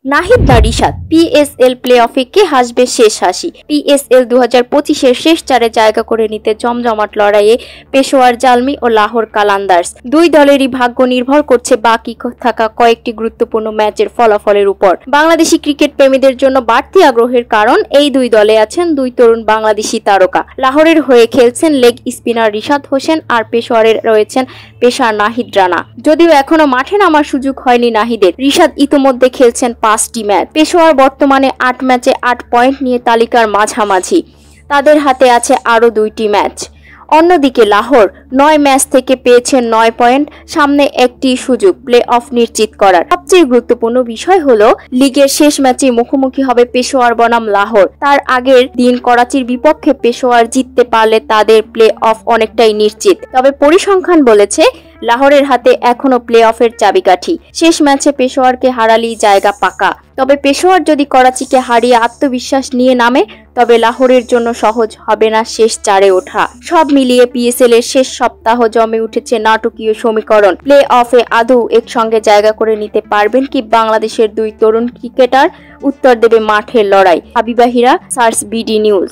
নাহিদ না Rishad, PSL play অফে কে হাসবে শেষ হাসি। পিএসএল 2025-এর শেষ চারে জায়গা করে নিতে জমজমাট লড়াইয়ে পেশোয়ার জালমি ও লাহোর কালান্দার্স। দুই দলেরই ভাগ্য নির্ভর করছে বাকি থাকা কয়েকটি গুরুত্বপূর্ণ ম্যাচের ফলাফলের উপর। বাংলাদেশি ক্রিকেট প্রেমীদের জন্য বাড়তি আগ্রহের কারণ এই দুই দলে আছেন দুই তরুণ বাংলাদেশি তারকা। লাহোরের হয়ে খেলছেন লেগ স্পিনার রিশাদ হোসেন, আর পেশোয়ারের রয়েছেন পেসার নাহিদ রানা। যদিও এখনো মাঠে নামার সুযোগ হয়নি নাহিদের, রিশাদ ইতোমধ্যে খেলছেন 5টি ম্যাচ। পেশোয়ার বর্তমানে 8 ম্যাচে 8 পয়েন্ট নিয়ে তালিকার মাঝামাঝি, তাদের হাতে আছে আরও 2টি ম্যাচ। অন্যদিকে লাহোর 9 ম্যাচ থেকে পেয়েছে 9 পয়েন্ট, সামনে একটি সুযোগ প্লে অফ নিশ্চিত করার। সবচেয়ে গুরুত্বপূর্ণ বিষয় হলো লিগের শেষ ম্যাচে মুখোমুখি হবে পেশোয়ার বনাম লাহোর। তার আগের দিন করাচির বিপক্ষে পেশোয়ার জিততে পারলে তাদের প্লে অফ অনেকটাই নিশ্চিত। তবে পরিসংখ্যান বলেছে লাহোরের হাতে এখনো প্লে অফের চাবিকাঠি। শেষ ম্যাচে পেশোয়ারকে হারালেই জায়গা পাকা। তবে পেশোয়ার যদি করাচিকে হারিয়ে আত্মবিশ্বাস নিয়ে নামে, তবে লাহোরের জন্য সহজ হবে না শেষ চারে ওঠা। সব মিলিয়ে পিএসএল এর শেষ সপ্তাহ জমে উঠেছে নাটকীয় সমীকরণ। প্লে অফে আদৌ একসঙ্গে জায়গা করে নিতে পারবেন কি বাংলাদেশের দুই তরুণ ক্রিকেটার? উত্তর দেবে মাঠের লড়াই। হাবিবা হিরা, সার্চ বিডি নিউজ।